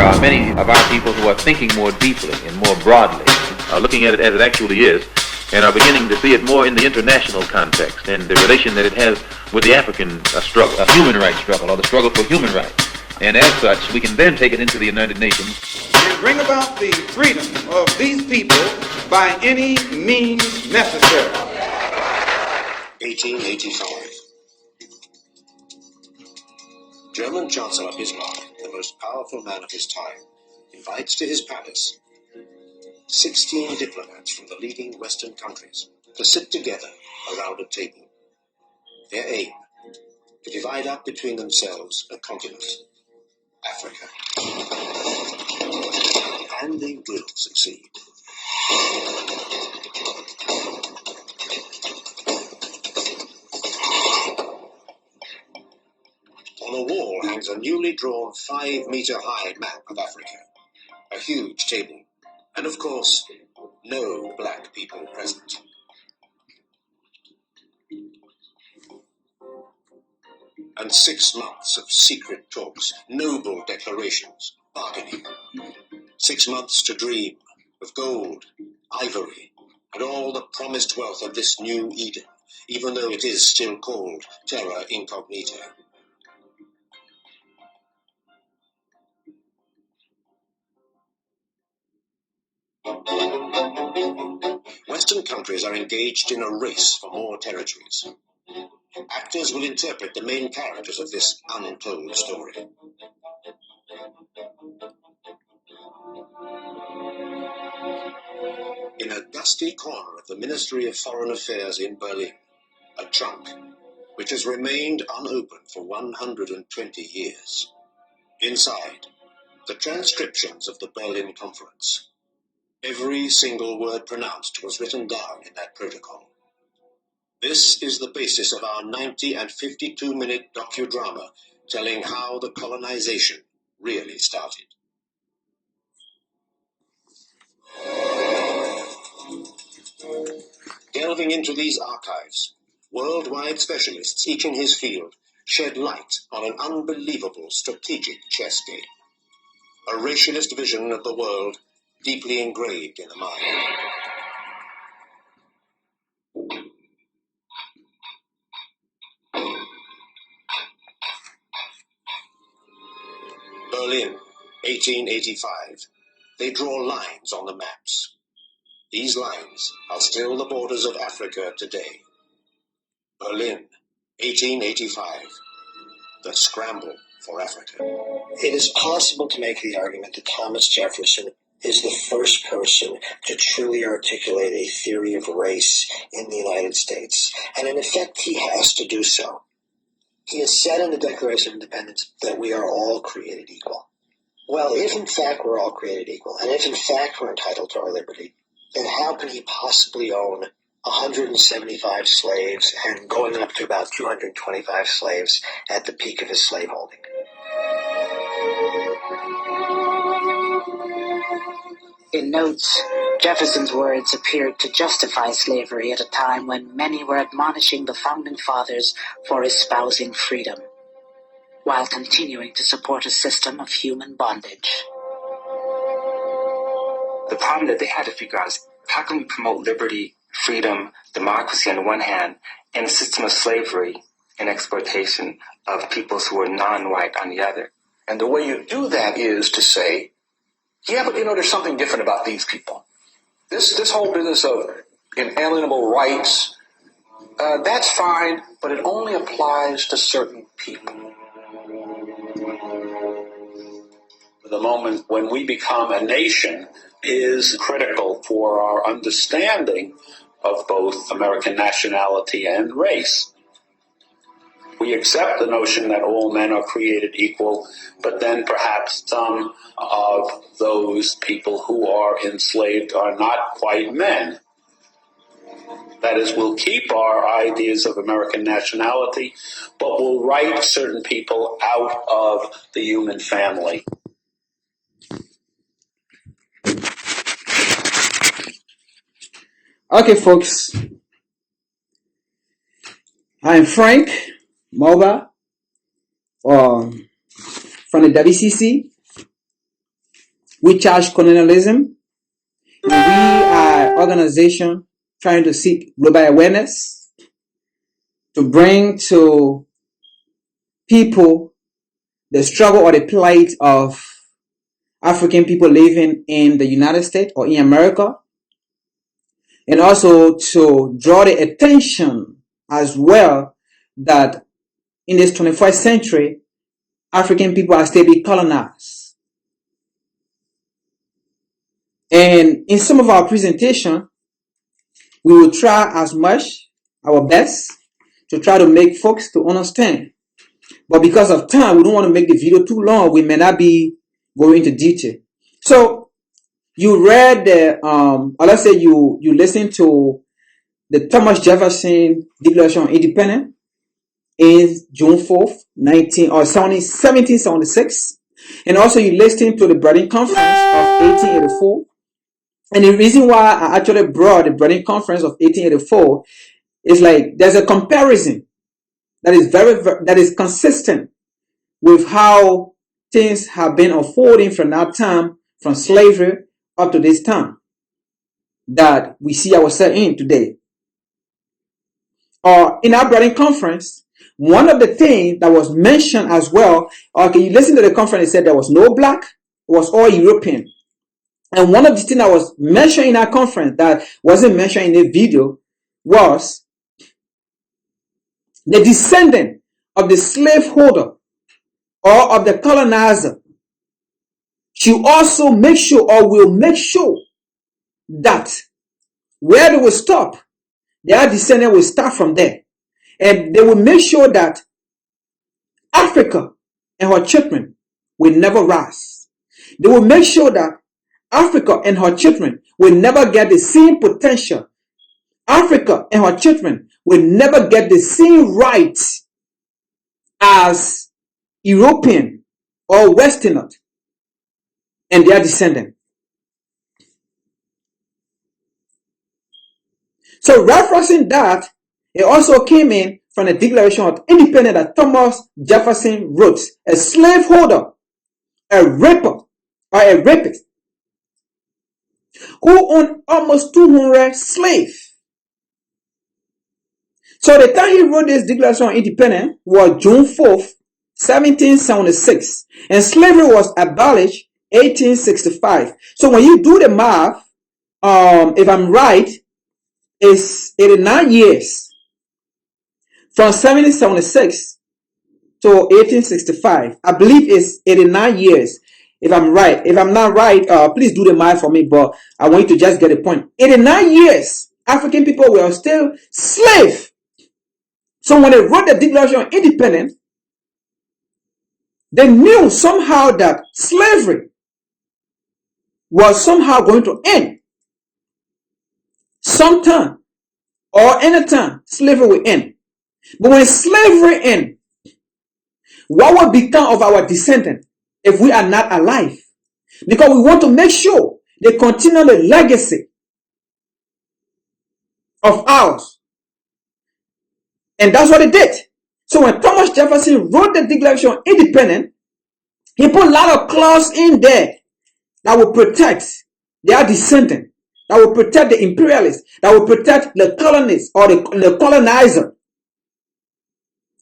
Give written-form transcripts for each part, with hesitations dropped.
there are many of our people who are thinking more deeply and more broadly, looking at it as it actually is, and are beginning to see it more in the international context and the relation that it has with the African struggle, a human rights struggle, or the struggle for human rights. And as such, we can then take it into the United Nations. And bring about the freedom of these people by any means necessary. 1885. German Chancellor Bismarck, the most powerful man of his time, invites to his palace 16 diplomats from the leading Western countries to sit together around a table. Their aim, to divide up between themselves a continent, Africa. And they will succeed. On the wall hangs a newly drawn 5-meter-high map of Africa, a huge table, and of course, no black people present. And 6 months of secret talks, noble declarations, bargaining. 6 months to dream of gold, ivory, and all the promised wealth of this new Eden, even though it is still called terra incognita. Western countries are engaged in a race for more territories. Actors will interpret the main characters of this untold story. In a dusty corner of the Ministry of Foreign Affairs in Berlin, a trunk, which has remained unopened for 120 years. Inside, the transcriptions of the Berlin Conference. Every single word pronounced was written down in that protocol. This is the basis of our 90 and 52-minute docudrama telling how the colonization really started. Delving into these archives, worldwide specialists, each in his field, shed light on an unbelievable strategic chess game. A racialist vision of the world deeply engraved in the mind. Berlin, 1885. They draw lines on the maps. These lines are still the borders of Africa today. Berlin, 1885. The scramble for Africa. It is possible to make the argument that Thomas Jefferson is the first person to truly articulate a theory of race in the United States. And in effect, he has to do so. He has said in the Declaration of Independence that we are all created equal. Well, if in fact we're all created equal, and if in fact we're entitled to our liberty, then how can he possibly own 175 slaves and going up to about 225 slaves at the peak of his slaveholding? In notes, Jefferson's words appeared to justify slavery at a time when many were admonishing the Founding Fathers for espousing freedom, while continuing to support a system of human bondage. The problem that they had to figure out is, how can we promote liberty, freedom, democracy on the one hand, and a system of slavery and exploitation of peoples who are non-white on the other? And the way you do that is to say, yeah, but there's something different about these people. This whole business of inalienable rights, that's fine, but it only applies to certain people. The moment when we become a nation is critical for our understanding of both American nationality and race. We accept the notion that all men are created equal, but then perhaps some of those people who are enslaved are not quite men. That is, we'll keep our ideas of American nationality, but we'll write certain people out of the human family. Okay, folks. I'm Frank Moba from the WCC. We charge colonialism. We are an organization trying to seek global awareness to bring to people the struggle or the plight of African people living in the United States or in America, and also to draw the attention as well that in this 21st century, African people are still being colonized. And in some of our presentation, we will try as much our best to try to make folks to understand. But because of time, we don't want to make the video too long. We may not be going into detail. So you read the, or let's say you listened to the Thomas Jefferson Declaration of Independence is June 4th, 1776. And also you listened to the Berlin Conference of 1884. And the reason why I actually brought the Berlin Conference of 1884 is like there's a comparison that is that is consistent with how things have been unfolding from that time, from slavery up to this time that we see ourselves in today. In our Berlin Conference, one of the things that was mentioned as well, okay, you listen to the conference, it said there was no black, it was all European. And one of the things that was mentioned in our conference that wasn't mentioned in the video was the descendant of the slaveholder or of the colonizer should also make sure or will make sure that where they will stop, their descendant will start from there. And they will make sure that Africa and her children will never rise. They will make sure that Africa and her children will never get the same potential. Africa and her children will never get the same rights as European or Westerners and their descendants. So referencing that, it also came in from the Declaration of Independence that Thomas Jefferson wrote. A slaveholder, a raper, or a rapist who owned almost 200 slaves. So the time he wrote this Declaration of Independence was June 4th, 1776. And slavery was abolished 1865. So when you do the math, if I'm right, it's 89 years from 1776 to 1865. I believe it's 89 years. If I'm right, if I'm not right, please do the math for me, but I want you to just get the point. 89 years, African people were still slaves. So when they wrote the Declaration of Independence, they knew somehow that slavery was somehow going to end. Sometime or anytime slavery will end. But when slavery ends, what will become of our descendants if we are not alive? Because we want to make sure they continue the legacy of ours. And that's what they did. So when Thomas Jefferson wrote the Declaration of Independence, he put a lot of clauses in there that will protect their descendants, that will protect the imperialists, that will protect the colonists or the colonizer,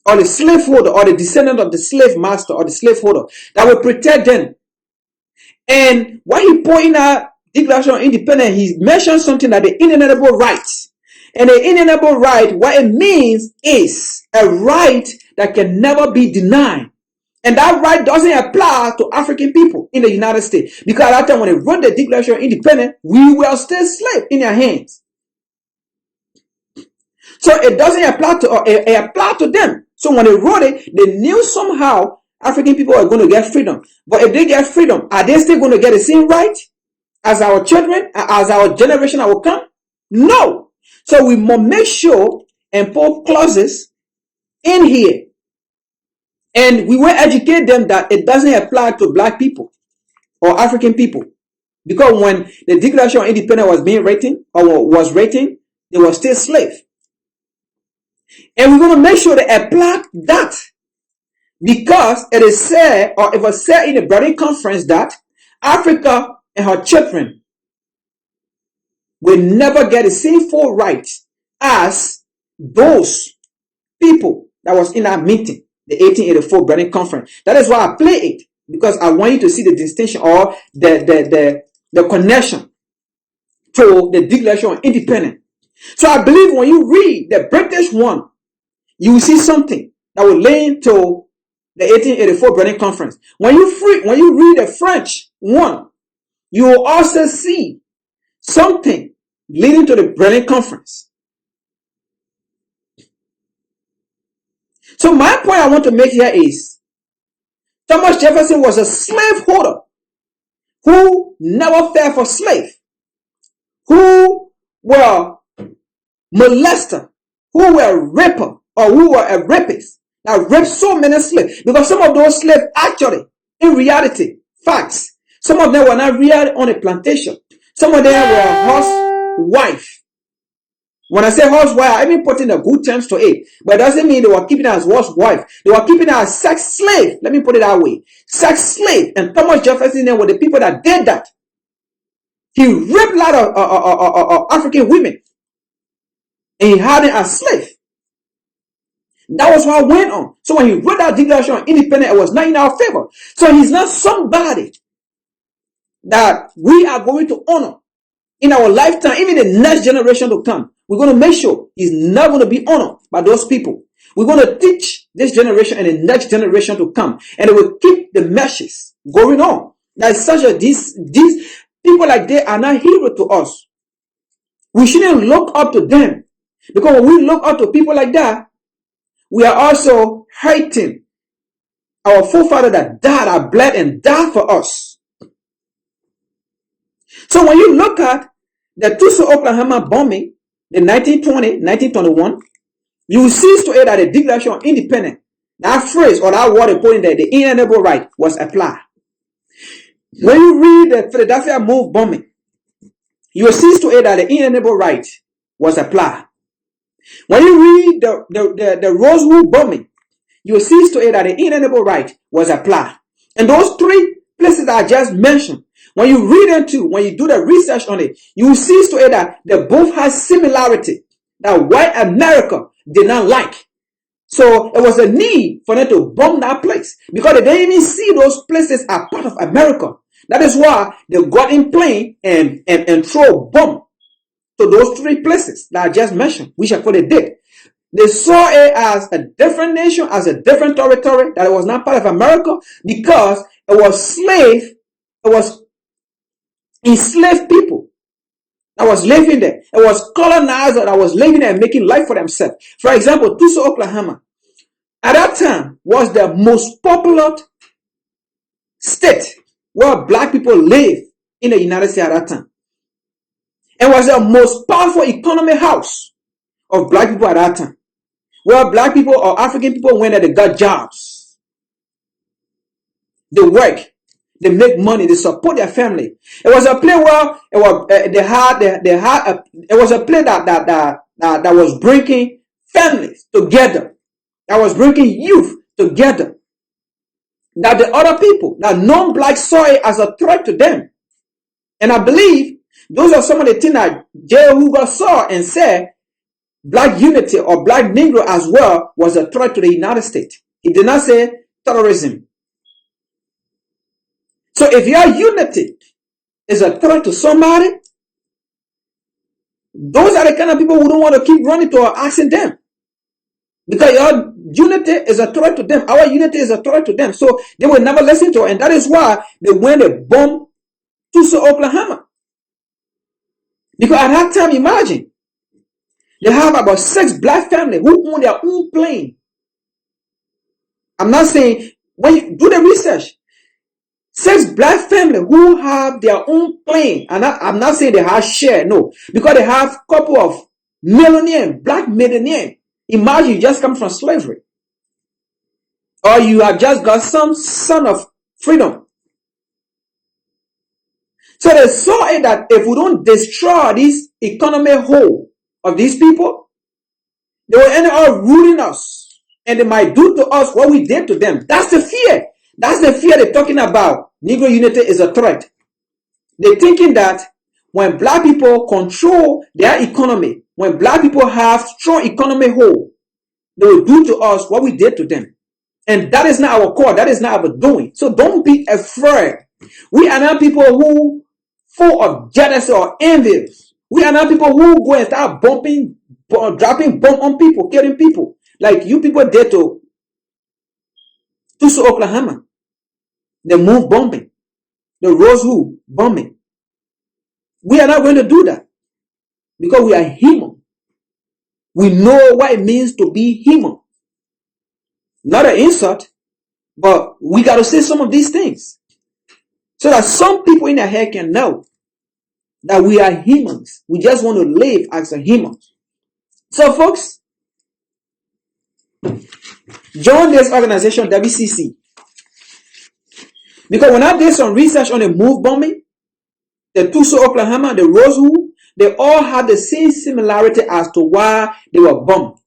or the slaveholder, or the descendant of the slave master or the slaveholder, that will protect them. And what he put in our Declaration of Independence, he mentioned something like the inalienable rights. And the inalienable right, what it means is a right that can never be denied. And that right doesn't apply to African people in the United States. Because at that time when they wrote the Declaration of Independence, we were still slaves in their hands. So it doesn't apply to us, it applied to them. So when they wrote it, they knew somehow African people are going to get freedom. But if they get freedom, are they still going to get the same right as our children, as our generation that will come? No. So we must make sure and put clauses in here. And we will educate them that it doesn't apply to black people or African people. Because when the Declaration of Independence was being written, or was written, they were still slaves. And we're going to make sure they apply that. Because it is said, or it was said in the Berlin Conference that Africa and her children will never get the same full rights as those people that was in that meeting, the 1884 Berlin Conference. That is why I play it, because I want you to see the distinction or the connection to the Declaration of Independence. So I believe when you read the British one, you will see something that will link to the 1884 Berlin Conference. When you read the French one, you will also see something leading to the Berlin Conference. So my point I want to make here is Thomas Jefferson was a slaveholder who never fell for slave, who were molester, who were rapper, or who were a rapist that raped so many slaves. Because some of those slaves actually, in reality, facts, some of them were not really on a plantation. Some of them were housewife. When I say housewife, I mean putting a good terms to it. But it doesn't mean they were keeping her as housewife. They were keeping her as sex slave. Let me put it that way. Sex slave. And Thomas Jefferson were the people that did that. He raped a lot of African women. And he had them as slaves. That was what went on. So when he wrote that Declaration of Independence, it was not in our favor. So he's not somebody that we are going to honor in our lifetime, even the next generation to come. We're going to make sure he's not going to be honored by those people. We're going to teach this generation and the next generation to come. And it will keep the meshes going on. That is such a, these people like they are not heroes to us. We shouldn't look up to them. Because when we look up to people like that, we are also hurting our forefathers that died, that bled and died for us. So when you look at the Tulsa, Oklahoma bombing in 1920, 1921, you will see to it that the Declaration of Independence, that phrase or that word put in there, the inalienable right, was applied. When you read the Philadelphia Move bombing, you will see to it that the inalienable right was applied. When you read the Rosewood bombing, you will see to it that the inalienable right was applied. And those three places that I just mentioned, when you read them too, when you do the research on it, you will see to it that they both have similarity that white America did not like. So it was a need for them to bomb that place because they didn't even see those places as part of America. That is why they got in plane and throw a bomb to those three places that I just mentioned, which is what they did. They saw it as a different nation, as a different territory, that it was not part of America because it was enslaved people that was living there. It was colonizers that was living there and making life for themselves. For example, Tulsa, Oklahoma, at that time was the most populous state where black people live in the United States at that time. It was the most powerful economic house of black people at that time, where black people or African people went and they got jobs. They work, they make money, they support their family. It was a place where it was a place that was bringing families together, that was bringing youth together. That the other people, that non-black saw it as a threat to them. And I believe those are some of the things that J. Hoover saw and said black unity or black Negro as well was a threat to the United States. He did not say terrorism. So if your unity is a threat to somebody, those are the kind of people who don't want to keep running to or asking them. Because your unity is a threat to them. Our unity is a threat to them. So they will never listen to it. And that is why they went and bombed Tulsa, Oklahoma. Because at that time, imagine, they have about 6 black families who own their own plane. I'm not saying, when you do the research, 6 black families who have their own plane. And I'm not saying they have share, no. Because they have a couple of millionaires, black millionaires. Imagine you just come from slavery. Or you have just got some son of freedom. So they saw it that if we don't destroy this economic whole of these people, they will end up ruling us. And they might do to us what we did to them. That's the fear That's the fear they're talking about. Negro unity is a threat. They're thinking that when black people control their economy, when black people have strong economic hold, they will do to us what we did to them. And that is not our core. That is not our doing. So don't be afraid. We are not people who full of jealousy or envious. We are not people who go and start dropping bomb on people, killing people. Like you people did to Tulsa, Oklahoma. The move bombing. The Roseville bombing. We are not going to do that. Because we are human. We know what it means to be human. Not an insult, but we got to say some of these things. So that some people in their head can know that we are humans. We just want to live as a human. So folks, join this organization, WCC. Because when I did some research on the move bombing, the Tulsa, Oklahoma, the Roseville, they all had the same similarity as to why they were bombed.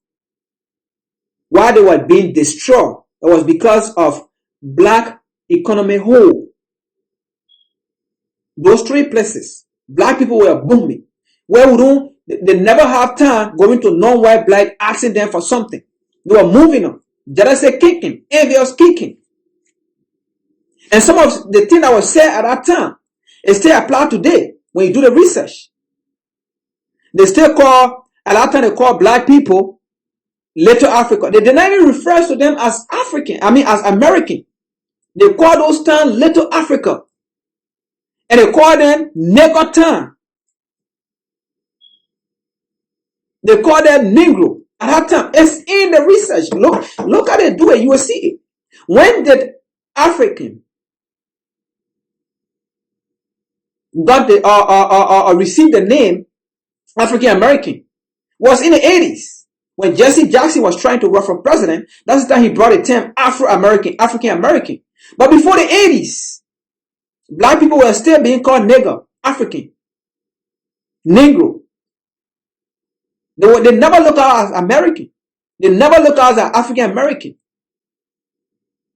Why they were being destroyed. It was because of black economy hold. Those three places, black people were booming. Where they never have time going to non-white black asking them for something. They were moving on. Jealousy kicking, envious kicking. And some of the things that was said at that time, it still applied today when you do the research. They still call, at that time they call black people Little Africa. They did not even refer to them as African, as American. They call those towns Little Africa. And they call them Negro town. They call them Negro. At that time, it's in the research. Look how they do it. You will see it. When did African got the received the name African American? Was in the 80s when Jesse Jackson was trying to run for president. That's the time he brought the term Afro-American, African American. But before the 80s, black people were still being called nigger, African, Negro. They never look out as American. They never look out as African American.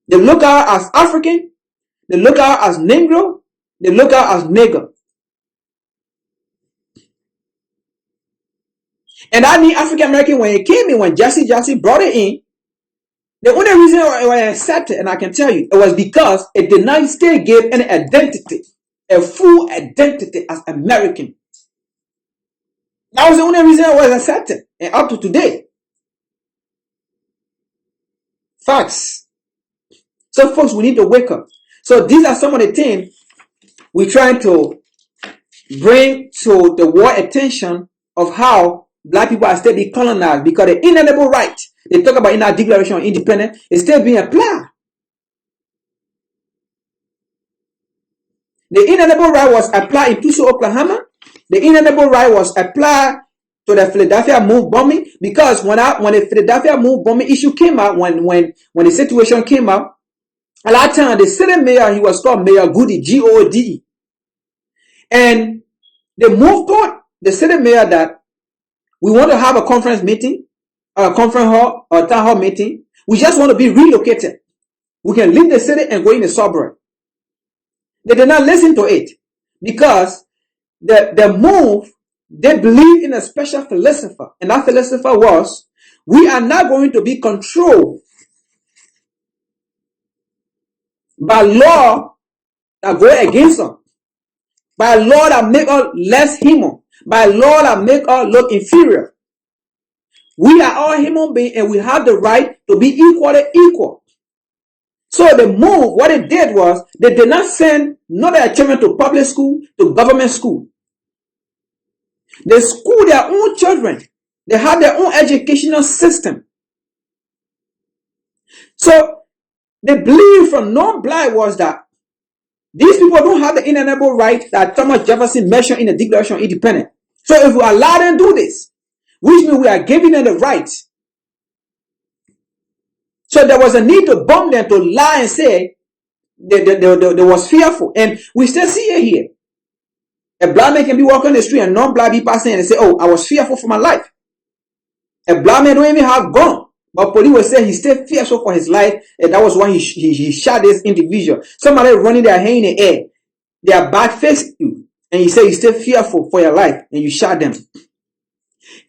They look out as African. They look out as Negro. They look out as nigger. And I mean African American when it came in, when Jesse Jackson brought it in, the only reason it was accepted, and I can tell you, it was because it did not still give an identity, a full identity as American. That was the only reason it was accepted, and up to today. Facts. So folks, we need to wake up. So these are some of the things we're trying to bring to the world attention of how black people are still being colonized, because the inalienable right they talk about in our Declaration of Independence is still being applied. The inalienable right was applied in Tulsa, Oklahoma. The inalienable right was applied to the Philadelphia move bombing, because when the Philadelphia move bombing issue came out, when the situation came out, at that time the city mayor, he was called Mayor Goody, G-O-D-E. And they moved toward the city mayor that we want to have a conference meeting, a conference hall, or a town hall meeting. We just want to be relocated. We can leave the city and go in the suburb. They did not listen to it because the move, they believe in a special philosopher. And that philosopher was, we are not going to be controlled by law that go against us, by law that make us less human, by law that make us look inferior. We are all human beings and we have the right to be equally equal. So the move, what it did was, they did not send none of their children to public school, to government school. They school their own children. They have their own educational system. So the belief from non-black was that these people don't have the inalienable right that Thomas Jefferson mentioned in the Declaration of Independence. So if we allow them to do this, which means we are giving them the right. So there was a need to bomb them, to lie and say they was fearful. And we still see it here. A black man can be walking the street and non-black people passing and say, oh, I was fearful for my life. A black man don't even have gun, But police will say he stayed fearful for his life, and that was why he shot this individual. Somebody running their hand in the air, they are back-facing you, and you say you stay fearful for your life, and you shot them.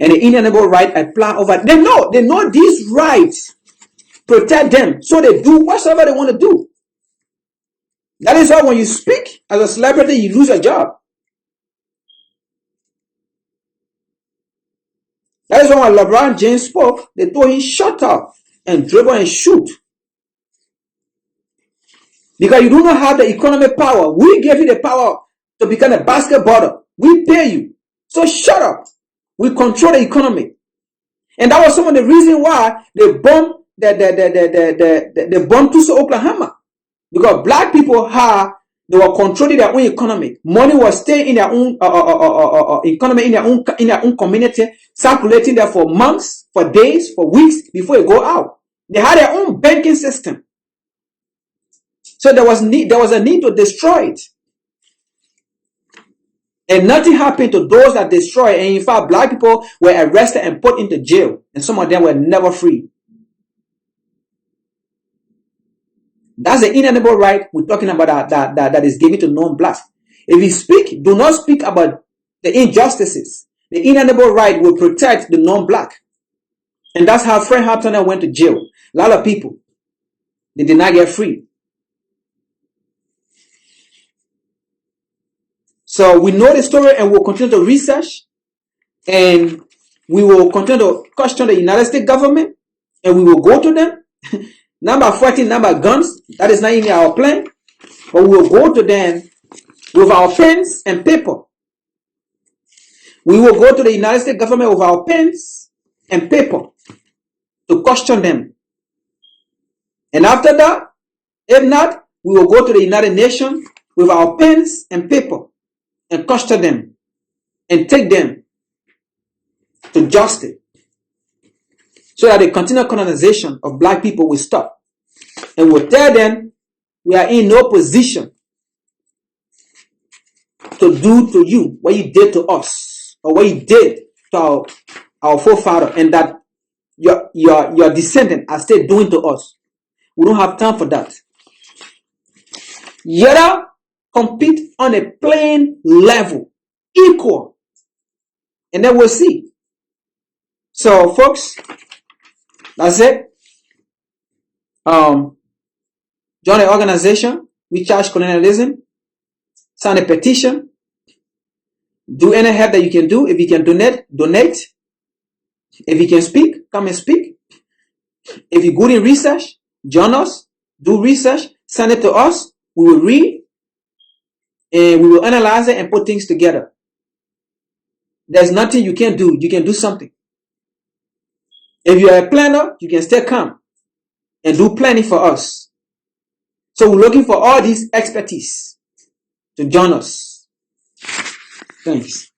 And the inalienable right apply over. They know these rights protect them, so they do whatever they want to do. That is why when you speak as a celebrity, you lose your job. That is why when LeBron James spoke, they told him shut up and dribble and shoot. Because you do not have the economic power. We gave you the power to become a basketballer. We pay you. So shut up. We control the economy. And that was some of the reason why they bombed the bomb Tulsa, Oklahoma. Because black people they were controlling their own economy. Money was staying in their own economy, in their own community, circulating there for months, for days, for weeks before it go out. They had their own banking system. So there was a need to destroy it. And nothing happened to those that destroyed. And in fact, black people were arrested and put into jail. And some of them were never free. That's the inalienable right we're talking about that is given to non-blacks. If you speak, do not speak about the injustices. The inalienable right will protect the non-black. And that's how Fred Hampton went to jail. A lot of people, they did not get free. So we know the story and we'll continue to research. And we will continue to question the United States government. And we will go to them. Number 14, number guns, that is not in our plan. But we will go to them with our pens and paper. We will go to the United States government with our pens and paper to question them. And after that, if not, we will go to the United Nations with our pens and paper and question them and take them to justice, so that the continual colonization of black people will stop. And we'll tell them we are in no position to do to you what you did to us, or what you did to our forefather, and that your descendants are still doing to us. We don't have time for that. You gotta compete on a playing level, equal, and then we'll see. So, folks, that's it. Join the organization. We charge colonialism. Sign a petition. Do any help that you can do. If you can donate. If you can speak, come and speak. If you're good in research, join us. Do research. Send it to us. We will read. And we will analyze it and put things together. There's nothing you can't do. You can do something. If you're a planner, you can still come and do planning for us. So we're looking for all these expertise to join us. Thanks.